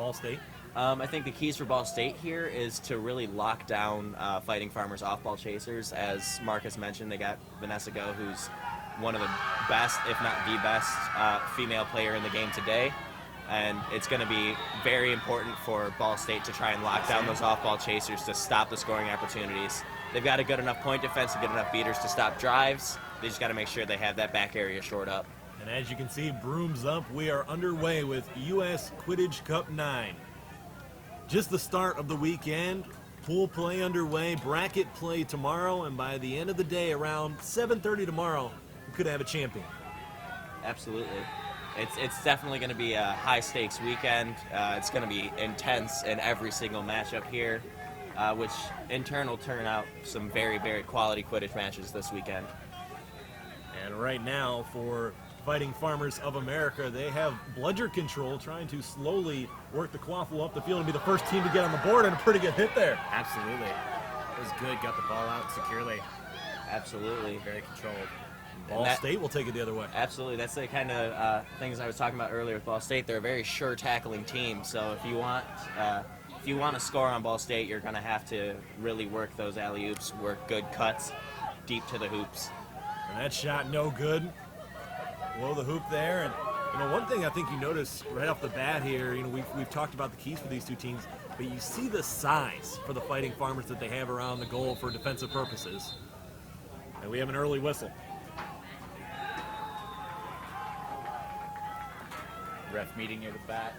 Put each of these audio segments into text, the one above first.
Ball State? I think the keys for Ball State here is to really lock down Fighting Farmers off-ball chasers. As Marcus mentioned, they got Vanessa Go, who's one of the best, if not the best, female player in the game today. And it's going to be very important for Ball State to try and lock down those off-ball chasers to stop the scoring opportunities. They've got a good enough point defense and good enough beaters to stop drives. They just got to make sure they have that back area shored up. And as you can see, brooms up. We are underway with U.S. Quidditch Cup 9. Just the start of the weekend. Pool play underway, bracket play tomorrow, and by the end of the day, around 7:30 tomorrow, we could have a champion. Absolutely. It's definitely going to be a high-stakes weekend. It's going to be intense in every single matchup here, which in turn will turn out some very, very quality Quidditch matches this weekend. And right now, for Fighting Farmers of America, they have bludger control, trying to slowly work the quaffle up the field and be the first team to get on the board, and a pretty good hit there. Absolutely. It was good. Got the ball out securely. Absolutely. Very controlled. Ball State will take it the other way. Absolutely. That's the kind of things I was talking about earlier with Ball State. They're a very sure tackling team. So if you want to score on Ball State, you're going to have to really work those alley-oops, work good cuts deep to the hoops. And that shot no good. Below the hoop there. And one thing I think you notice right off the bat here, we've talked about the keys for these two teams, but you see the size for the Fighting Farmers that they have around the goal for defensive purposes. And we have an early whistle. Ref meeting near the back.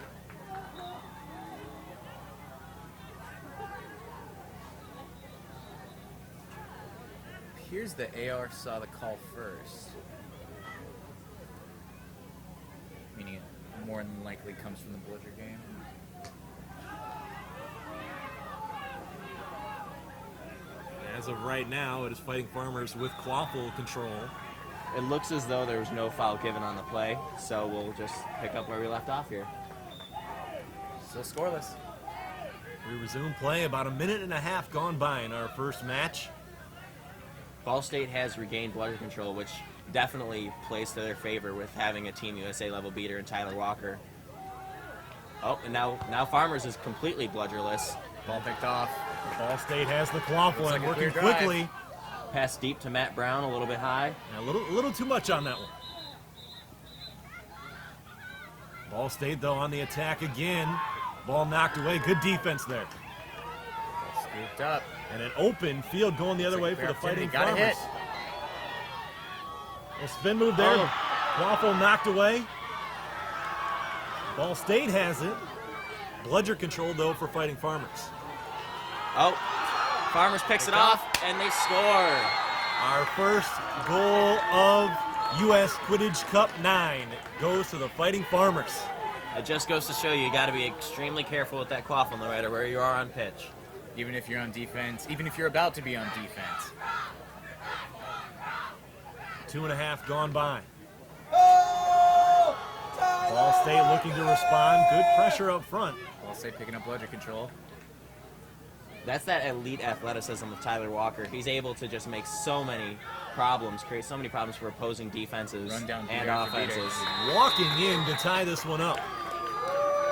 Appears the AR saw the call first. Meaning it more than likely comes from the bludger game. As of right now, it is Fighting Farmers with quaffle control. It looks as though there was no foul given on the play, so we'll just pick up where we left off here. Still scoreless. We resume play, about a minute and a half gone by in our first match. Ball State has regained bludger control, which definitely plays to their favor with having a Team USA level beater in Tyler Walker. Oh, and now Farmers is completely bludgerless. Ball picked off. Ball State has the quaffle and working quickly. Pass deep to Matt Brown, a little bit high. And a little too much on that one. Ball State, though, on the attack again. Ball knocked away. Good defense there. Scooped up. And an open field going the other way for the Fighting Farmers. Hit. A spin move there. Oh. Quaffle knocked away. Ball State has it. Bludger control, though, for Fighting Farmers. Oh, Farmers picks it off, and they score. Our first goal of U.S. Quidditch Cup 9 goes to the Fighting Farmers. It just goes to show you got to be extremely careful with that quaffle, no matter where you are on pitch. Even if you're on defense, even if you're about to be on defense. 2.5 gone by. Ball State looking to respond. Good pressure up front. Ball State picking up bludger control. That's that elite athleticism of Tyler Walker. He's able to just make so many problems, create so many problems for opposing defenses Run down and beater after offenses. beater. Walking in to tie this one up.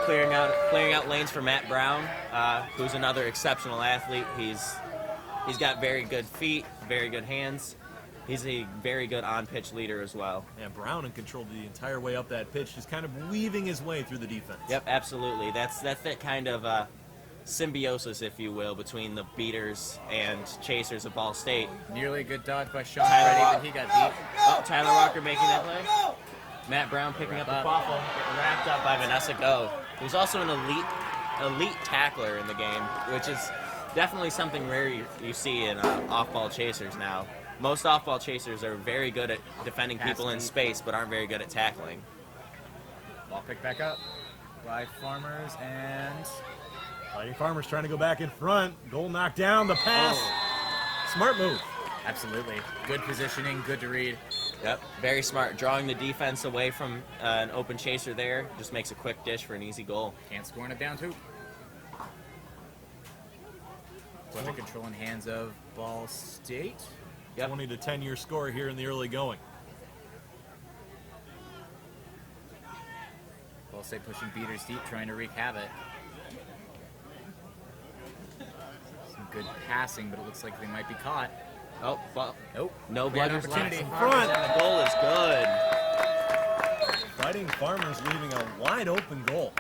Clearing out lanes for Matt Brown, who's another exceptional athlete. He's got very good feet, very good hands. He's a very good on-pitch leader as well. And Brown in control the entire way up that pitch, just kind of weaving his way through the defense. Yep, absolutely. That's that kind of symbiosis, if you will, between the beaters and chasers of Ball State. Nearly a good dodge by Sean Tyler Reddy, Walker. but he got beat. Oh, Tyler Walker making that play. Matt Brown picking up the quaffle, getting wrapped up by Vanessa Go, who's also an elite tackler in the game, which is definitely something rare you see in off-ball chasers now. Most off-ball chasers are very good at defending people in space, but aren't very good at tackling. Ball picked back up by Farmers, and Fighting Farmers trying to go back in front. Goal knocked down. The pass. Smart move. absolutely. Good positioning, good to read. Yep, very smart. Drawing the defense away from an open chaser there just makes a quick dish for an easy goal. Can't score in a down two. Pleasure control in hands of Ball State. Yep. 20 to 10 your score here in the early going. Ball State pushing beaters deep, trying to wreak havoc. some good passing, but it looks like they might be caught. Oh, well, Nope. no We had an blunders left. opportunity. Front. And the goal is good. Fighting Farmers leaving a wide open goal.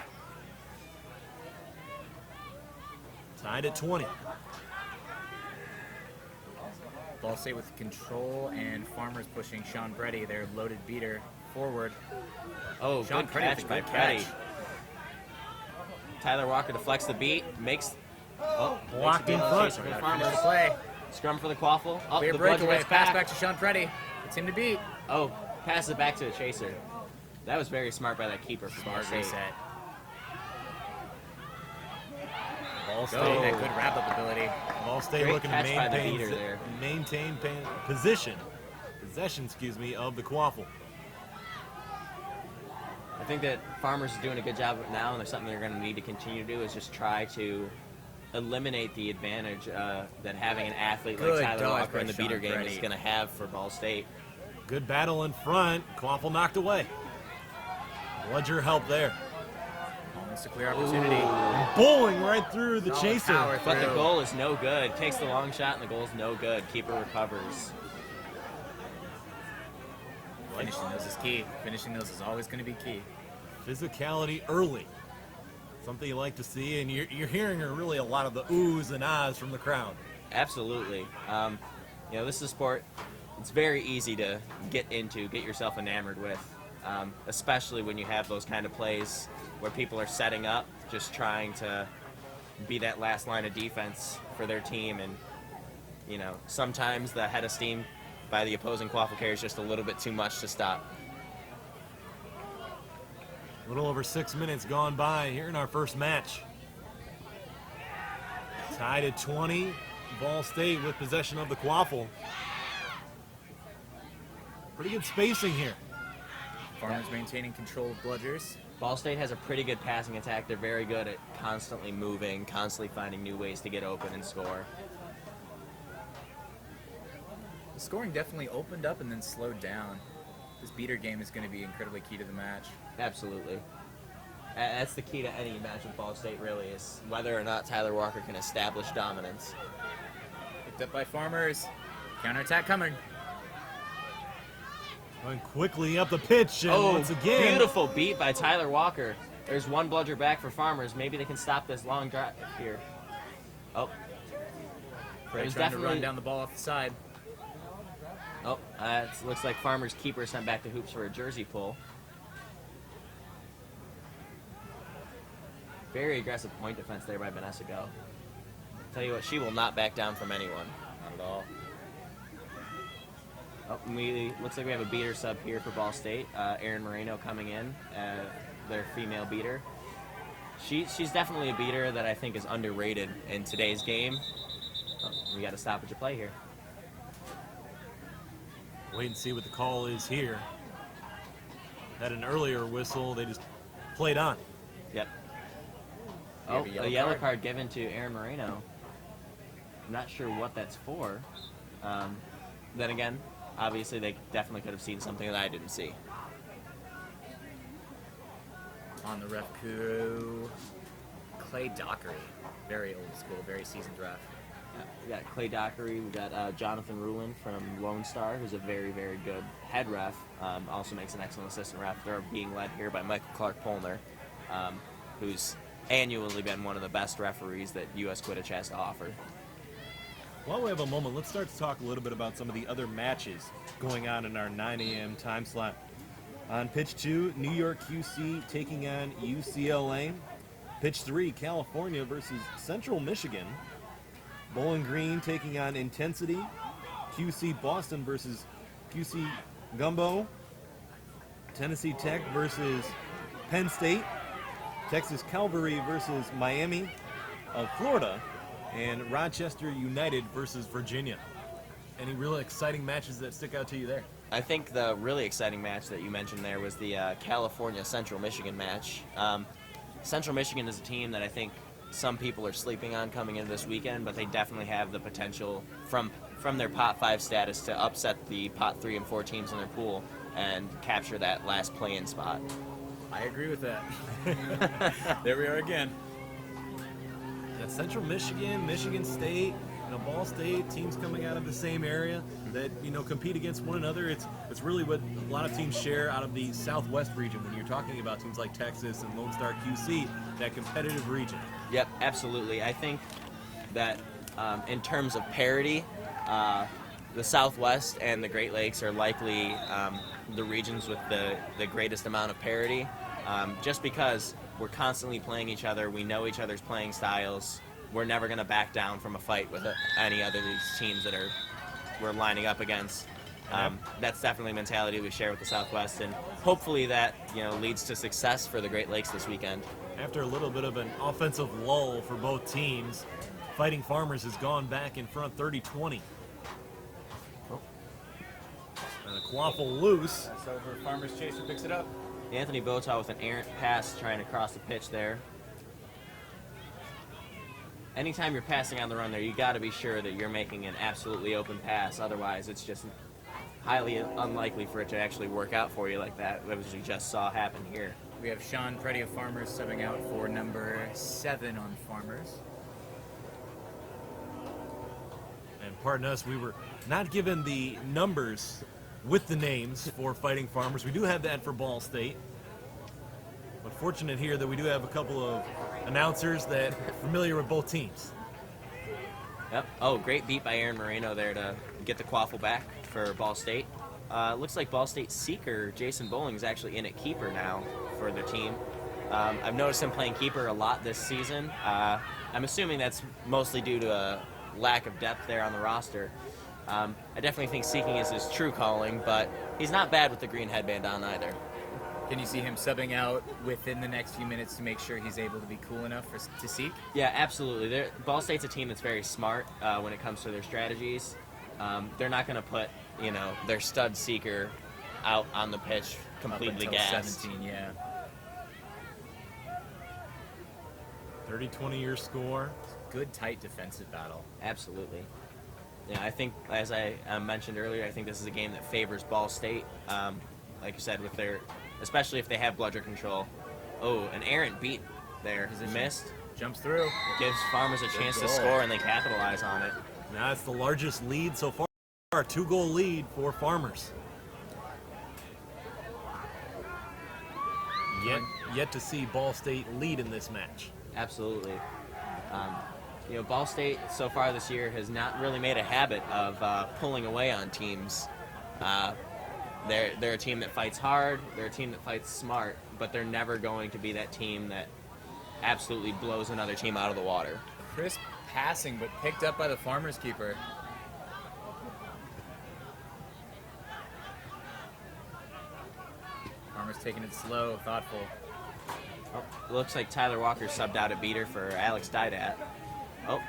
Tied at 20. Ball State with control, and Farmers pushing Sean Brady, their loaded beater, forward. Oh, Sean good Brady with catch a by good Petty. catch. Tyler Walker deflects the beat, makes Blocked in makes a front. chaser. Finish Farmers the play. scrum for the quaffle. Oh, Clear the bludger breakaway. gets Pass back. back to Sean Brady. It's him to beat. Oh, passes it back to the chaser. That was very smart by that keeper for Ball Smart State. reset. Ball Go. State, That good wrap-up ability. Ball State Great looking to catch by the beater there. maintain possession, excuse me, of the quaffle. I think that Farmers is doing a good job of it now, and there's something they're going to need to continue to do is just try to eliminate the advantage that having an athlete Good like Tyler dodge Walker in by the beater Sean game Brady. is going to have for Ball State. Good battle in front. Quaffle knocked away. Bludger help there. Almost a clear opportunity. Bowling right through the Solid chaser. power But the through. goal is no good. Takes the long shot, and the goal is no good. Keeper recovers. Finishing those is key. Finishing those is always going to be key. Physicality early. Something you like to see, and you're hearing really a lot of the oohs and ahs from the crowd. Absolutely. This is a sport. It's very easy to get into, get yourself enamored with, especially when you have those kind of plays where people are setting up, just trying to be that last line of defense for their team. And, sometimes the head of steam by the opposing quaffle carrier is just a little bit too much to stop. A little over 6 minutes gone by here in our first match. Tied at 20. Ball State with possession of the quaffle. Pretty good spacing here. Farmers maintaining control of bludgers. Ball State has a pretty good passing attack. They're very good at constantly moving, constantly finding new ways to get open and score. The scoring definitely opened up and then slowed down. This beater game is going to be incredibly key to the match. Absolutely. That's the key to any match with Ball State, really, is whether or not Tyler Walker can establish dominance. Picked up by Farmers. Counterattack coming. Going quickly up the pitch, and once again, Beautiful beat by Tyler Walker. There's one bludger back for Farmers. Maybe they can stop this long drive here. Oh. Brady There's trying to run definitely... down the ball off the side. Oh, it looks like Farmers' keeper sent back to hoops for a jersey pull. Very aggressive point defense there by Vanessa Go. Tell you what, she will not back down from anyone. Not at all. Oh, looks like we have a beater sub here for Ball State. Erin Moreno coming in, their female beater. She's definitely a beater that I think is underrated in today's game. Oh, we got a stoppage of play here. wait and see what the call is here. Had an earlier whistle, they just played on. Yep. You Oh, have a yellow card given to Erin Moreno. I'm not sure what that's for. Then again, obviously they definitely could have seen something that I didn't see. On the ref crew, Clay Dockery. Very old school, very seasoned ref. We got Clay Dockery, we got Jonathan Rulin from Lone Star, who's a very, very good head ref. Also makes an excellent assistant ref. They're being led here by Michael Clark-Polner, who's annually been one of the best referees that U.S. Quidditch has to offer. While we have a moment, let's start to talk a little bit about some of the other matches going on in our 9 a.m. time slot. On pitch 2, New York QC taking on UCLA. Pitch 3, California versus Central Michigan. Bowling Green taking on Intensity. QC Boston versus QC Gumbo. Tennessee Tech versus Penn State. Texas Calvary versus Miami of Florida. And Rochester United versus Virginia. Any really exciting matches that stick out to you there? I think the really exciting match that you mentioned there was the California-Central Michigan match. Central Michigan is a team that I think some people are sleeping on coming into this weekend, but they definitely have the potential from their Pot 5 status to upset the Pot 3 and 4 teams in their pool and capture that last play-in spot. I agree with that. There we are again. that Central Michigan, Michigan State, Ball State, teams coming out of the same area that compete against one another. It's really what a lot of teams share out of the Southwest region when you're talking about teams like Texas and Lone Star QC, that competitive region. Yep, absolutely. I think that in terms of parity, the Southwest and the Great Lakes are likely the regions with the greatest amount of parity, just because we're constantly playing each other. We know each other's playing styles. We're never going to back down from a fight with any other of these teams that we're lining up against. That's definitely a mentality we share with the Southwest, and hopefully that leads to success for the Great Lakes this weekend. After a little bit of an offensive lull for both teams, Fighting Farmers has gone back in front 30-20. And a quaffle loose. That's over. Farmers Chaser picks it up. Anthony Botaw with an errant pass trying to cross the pitch there. Anytime you're passing on the run there, you got to be sure that you're making an absolutely open pass. Otherwise, it's just highly unlikely for it to actually work out for you like that, as we just saw happen here. We have Sean Preddy of Farmers subbing out for number 7 on Farmers. And pardon us, we were not given the numbers with the names for Fighting Farmers. We do have that for Ball State. But fortunate here that we do have a couple of announcers that are familiar with both teams. Yep. Oh, great beat by Aaron Moreno there to get the quaffle back for Ball State. Looks like Ball State seeker Jason Bowling is actually in at keeper now for their team. I've noticed him playing keeper a lot this season. I'm assuming that's mostly due to a lack of depth there on the roster. I definitely think seeking is his true calling, but he's not bad with the green headband on either. Can you see him subbing out within the next few minutes to make sure he's able to be cool enough to seek? Yeah, absolutely. Ball State's a team that's very smart when it comes to their strategies. They're not going to put, their stud seeker out on the pitch completely Up until gassed. 17, yeah. 30-20 your score. Good, tight defensive battle. Absolutely. Yeah, I think, as I mentioned earlier, I think this is a game that favors Ball State. Like you said, especially if they have bludger control. Oh, an errant beat there. Position. Missed. Jumps through. Gives Farmers a chance to goal. score, and they capitalize on it. Now it's the largest lead so far. A 2-goal lead for Farmers. Yet to see Ball State lead in this match. Absolutely. Ball State so far this year has not really made a habit of pulling away on teams. They're a team that fights hard, they're a team that fights smart, but they're never going to be that team that absolutely blows another team out of the water. Crisp passing, but picked up by the Farmers keeper. Farmers taking it slow, thoughtful. Oh, looks like Tyler Walker subbed out a beater for Alex Didat. Oh,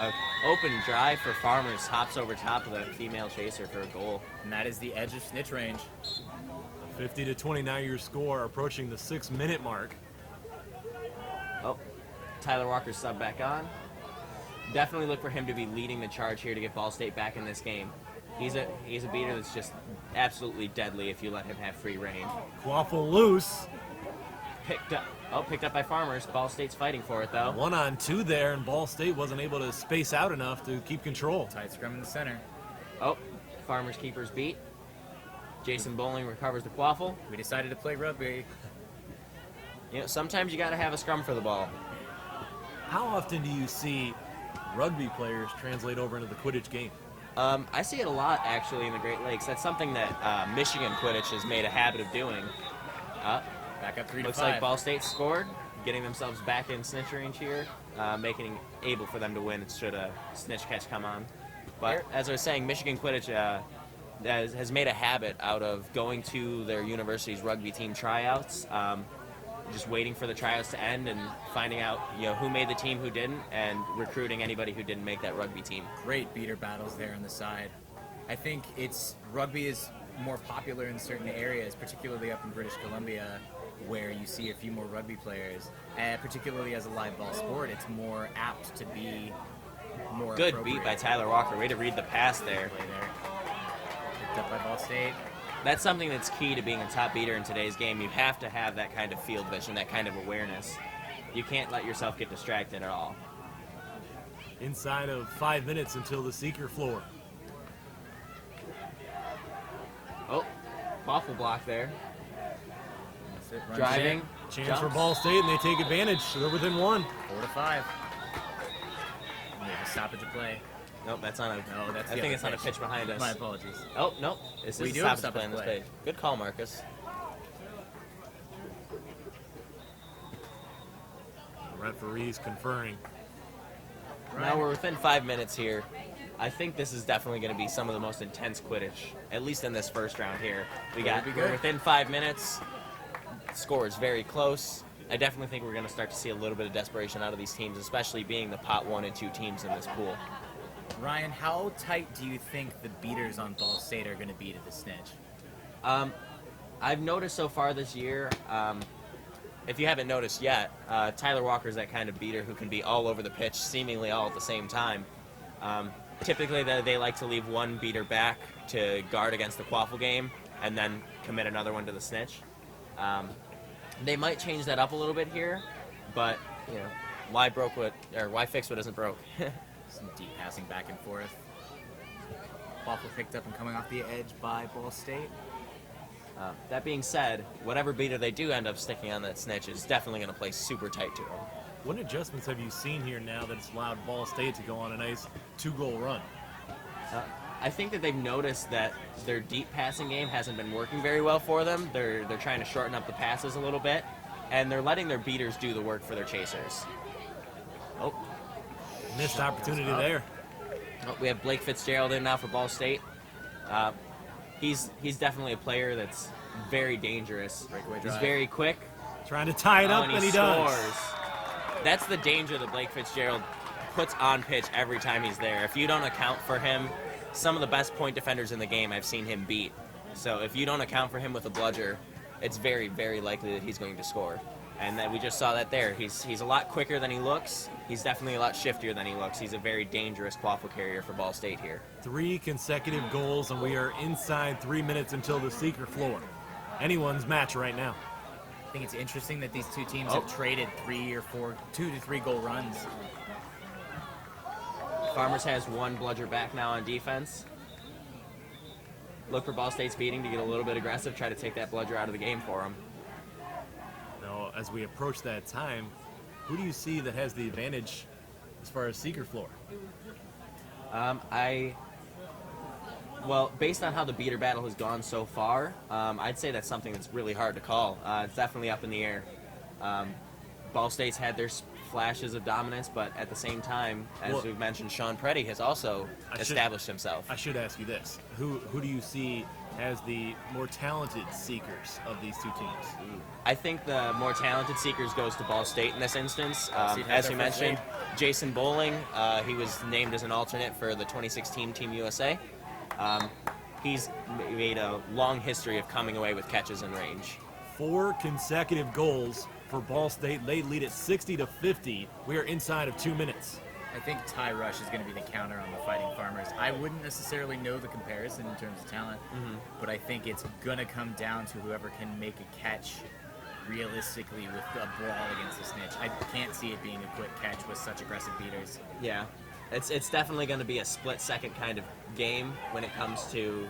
an open drive for Farmers, hops over top of the female chaser for a goal. And that is the edge of snitch range. 50-29 your score, approaching the 6-minute mark. Oh, Tyler Walker sub back on. Definitely look for him to be leading the charge here to get Ball State back in this game. He's a beater that's just absolutely deadly if you let him have free reign. Quaffle loose. Picked up by Farmers. Ball State's fighting for it though. 1-on-2 there, and Ball State wasn't able to space out enough to keep control. Tight scrum in the center. Oh, Farmers keepers beat. Jason Bowling recovers the quaffle. We decided to play rugby. Sometimes you got to have a scrum for the ball. How often do you see rugby players translate over into the Quidditch game? I see it a lot actually in the Great Lakes. That's something that Michigan Quidditch has made a habit of doing. Back up 3-5. Looks like Ball State scored, getting themselves back in snitch range here, making it able for them to win should a snitch catch come on. But as I was saying, Michigan Quidditch has made a habit out of going to their university's rugby team tryouts, just waiting for the tryouts to end and finding out who made the team, who didn't, and recruiting anybody who didn't make that rugby team. Great beater battles there on the side. I think rugby is more popular in certain areas, particularly up in British Columbia, where you see a few more rugby players. Particularly as a live ball sport, it's more apt to be more Good appropriate. beat by Tyler Walker. Way to read the pass there. Play there. Picked up by Ball State. That's something that's key to being a top beater in today's game. You have to have that kind of field vision, that kind of awareness. You can't let yourself get distracted at all. inside of 5 minutes until the Seeker floor. Oh, awful block there. That's it. Runs Driving. Chance for jumps. Ball State, and they take advantage. They're within one. in. 4 to 5. We have a stoppage of play. Nope, that's on a. No, that's I the think other it's on a pitch behind us. My apologies. Oh, nope. This We is do a have stoppage play on this stoppage page. Good call, Marcus. Referees conferring. Now we're within 5 minutes here. I think this is definitely going to be some of the most intense Quidditch, at least in this first round here. We're within 5 minutes. Score is very close. I definitely think we're going to start to see a little bit of desperation out of these teams, especially being the pot 1 and 2 teams in this pool. Ryan, how tight do you think the beaters on Ball State are going to be to the Snitch? I've noticed so far this year, if you haven't noticed yet, Tyler Walker's that kind of beater who can be all over the pitch, seemingly all at the same time. Typically, they like to leave one beater back to guard against the Quaffle game, and then commit another one to the Snitch. They might change that up a little bit here, but you know, why fix what isn't broke? Some deep passing back and forth. Waffle picked up and coming off the edge by Ball State. That being said, whatever beater they do end up sticking on that Snitch is definitely going to play super tight to them. What adjustments have you seen here now that it's allowed Ball State to go on a nice 2-goal run? I think that they've noticed that their deep passing game hasn't been working very well for them. They're trying to shorten up the passes a little bit, and they're letting their beaters do the work for their chasers. Oh, Missed opportunity there. we have Blake Fitzgerald in now for Ball State. He's definitely a player that's very dangerous. Breakaway He's drive. very quick. Trying to tie it up, and and he he does. scores. That's the danger that Blake Fitzgerald puts on pitch every time he's there. If you don't account for him, some of the best point defenders in the game I've seen him beat. So if you don't account for him with a bludger, it's very, very likely that he's going to score. And then we just saw that there. He's a lot quicker than he looks. He's definitely a lot shiftier than he looks. He's a very dangerous quaffle carrier for Ball State here. 3 consecutive goals, and we are inside 3 minutes until the Seeker floor. Anyone's match right now. I think it's interesting that these two teams have traded 2 to 3 goal runs. Farmers has one bludger back now on defense. Look for Ball State's beating to get a little bit aggressive, try to take that bludger out of the game for him. Now, as we approach that time, who do you see that has the advantage as far as Seeker floor? Well, based on how the beater battle has gone so far, I'd say that's something that's really hard to call. It's definitely up in the air. Ball State's had their flashes of dominance, but at the same time, as we've mentioned, Sean Preddy has also established himself. I should ask you this. Who do you see as the more talented Seekers of these two teams? I think the more talented Seekers goes to Ball State in this instance. State As had we their first mentioned, Jason Bowling, he was named as an alternate for the 2016 Team USA. He's made a long history of coming away with catches in range. 4 consecutive goals for Ball State. They lead at 60-50. We are inside of 2 minutes. I think Ty Rush is going to be the counter on the Fighting Farmers. I wouldn't necessarily know the comparison in terms of talent, but I think it's going to come down to whoever can make a catch realistically with a brawl against the Snitch. I can't see it being a quick catch with such aggressive beaters. Yeah, it's definitely going to be a split-second kind of game when it comes to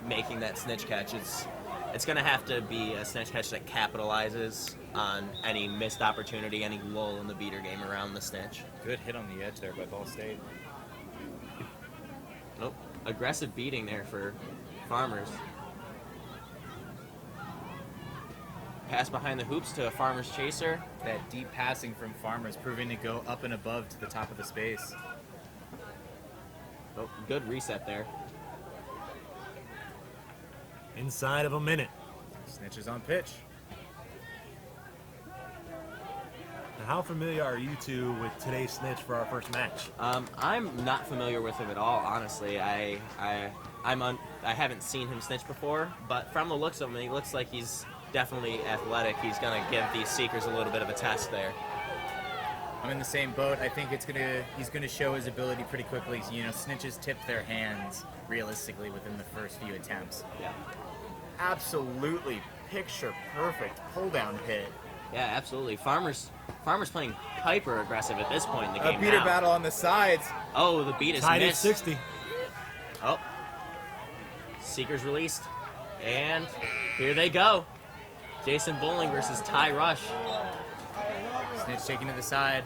making that Snitch catch. It's going to have to be a Snitch catch that capitalizes on any missed opportunity, any lull in the beater game around the Snitch. Good hit on the edge there by Ball State. Nope. Aggressive beating there for Farmers. Pass behind the hoops to a Farmers chaser. That deep passing from Farmers proving to go up and above to the top of the space. Oh, good reset there. Inside of a minute. Snitch is on pitch. Now, how familiar are you two with today's Snitch for our first match? I'm not familiar with him at all, honestly. I haven't seen him snitch before, but from the looks of him, he looks like he's definitely athletic. He's going to give these Seekers a little bit of a test there. I'm in the same boat. I think he's gonna show his ability pretty quickly. You know, Snitches tip their hands realistically within the first few attempts. Yeah. Absolutely picture perfect pull down hit. Yeah, absolutely. Farmers Farmers playing hyper aggressive at this point in the game. A beater now. battle on the sides. Oh, the beat is Tied at missed. 60. Oh. Seeker's released. And here they go. Jason Bowling versus Ty Rush. Snitch taking to the side.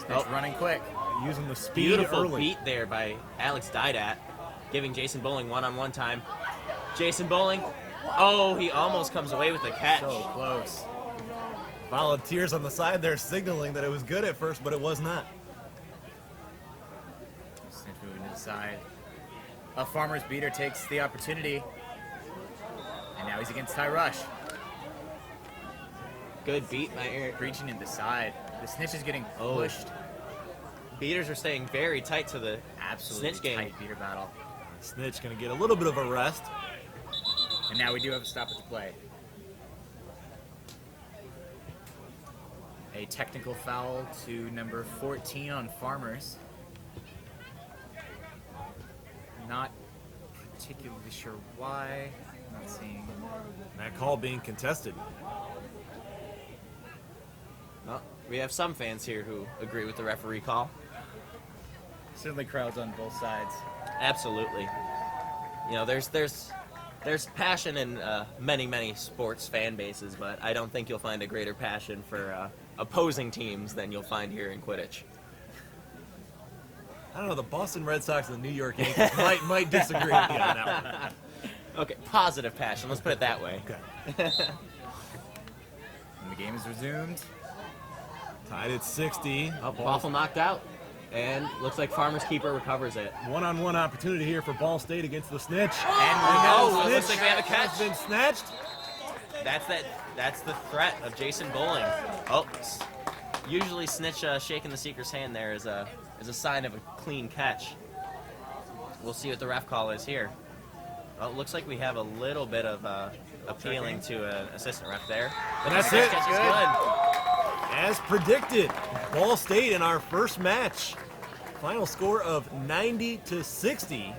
Snitch running quick. Using the speed Beautiful early. beat there by Alex Didat, giving Jason Bowling one-on-one time. Jason Bowling, oh, he almost comes away with the catch. So close. Volunteers on the side there signaling that it was good at first, but it was not. Snitch moving to the side. A Farmer's beater takes the opportunity. And now he's against Ty Rush. Good beat by Eric. Reaching in the side. The Snitch is getting Oh. pushed. Beaters are staying very tight to the Absolutely Snitch game. tight beater battle. Snitch going to get a little bit of a rest. And now we do have a stop at the play. A technical foul to number 14 on Farmers. Not particularly sure why. Not seeing. That call being contested. Well, we have some fans here who agree with the referee call. Certainly crowds on both sides. Absolutely. You know, there's passion in many sports fan bases, but I don't think you'll find a greater passion for opposing teams than you'll find here in Quidditch. I don't know, the Boston Red Sox and the New York Yankees might disagree with you on that one. Okay, positive passion. Let's put it that way. Okay. And the game is resumed. Tied at 60. Waffle knocked out, and looks like Farmer's Keeper recovers it. One-on-one opportunity here for Ball State against the Snitch. And Oh, we it looks Snitch like we have a has catch. been snatched. That's the threat of Jason Bowling. Oh, usually Snitch shaking the Seeker's hand there is a sign of a clean catch. We'll see what the ref call is here. Well, it looks like we have a little bit of appealing to an assistant ref there. But That's the it. catch is good. As predicted, Ball State in our first match. Final score of 90-60.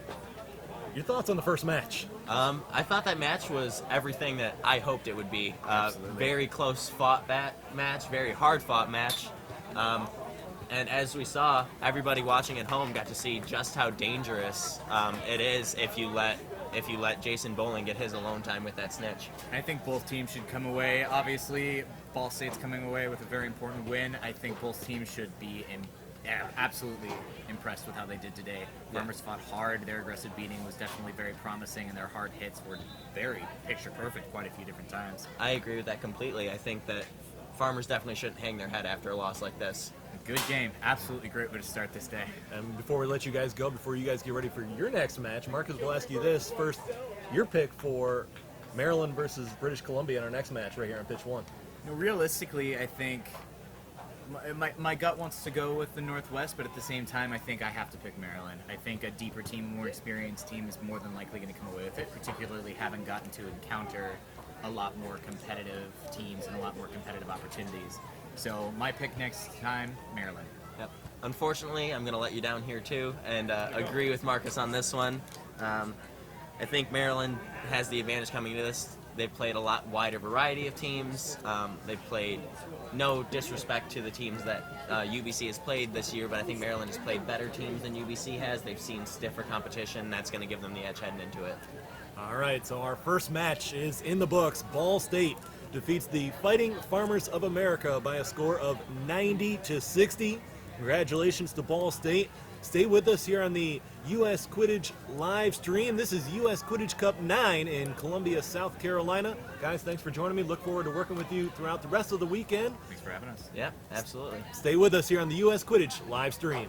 Your thoughts on the first match? I thought that match was everything that I hoped it would be. Very close fought match, very hard fought match. And as we saw, everybody watching at home got to see just how dangerous it is if you let Jason Bowling get his alone time with that Snitch. I think both teams should come away. Obviously, Ball State's coming away with a very important win. I think both teams should be absolutely impressed with how they did today. Farmers fought hard. Their aggressive beating was definitely very promising, and their hard hits were very picture perfect quite a few different times. I agree with that completely. I think that Farmers definitely shouldn't hang their head after a loss like this. Good game. Absolutely great way to start this day. And before we let you guys go, before you guys get ready for your next match, Marcus will ask you this. First, your pick for Maryland versus British Columbia in our next match right here on pitch one. You know, realistically, I think my gut wants to go with the Northwest, but at the same time, I think I have to pick Maryland. I think a deeper team, more experienced team is more than likely going to come away with it, particularly having gotten to encounter a lot more competitive teams and a lot more competitive opportunities. So my pick next time, Maryland. Yep. Unfortunately, I'm going to let you down here too, and agree with Marcus on this one. I think Maryland has the advantage coming into this. They've played a lot wider variety of teams. They've played, no disrespect to the teams that UBC has played this year, but I think Maryland has played better teams than UBC has. They've seen stiffer competition. That's going to give them the edge heading into it. All right, so our first match is in the books. Ball State defeats the Fighting Farmers of America by a score of 90-60. Congratulations to Ball State. Stay with us here on the U.S. Quidditch live stream. This is U.S. Quidditch Cup 9 in Columbia, South Carolina. Guys, thanks for joining me. Look forward to working with you throughout the rest of the weekend. Thanks for having us. Yep, absolutely. Stay with us here on the U.S. Quidditch live stream.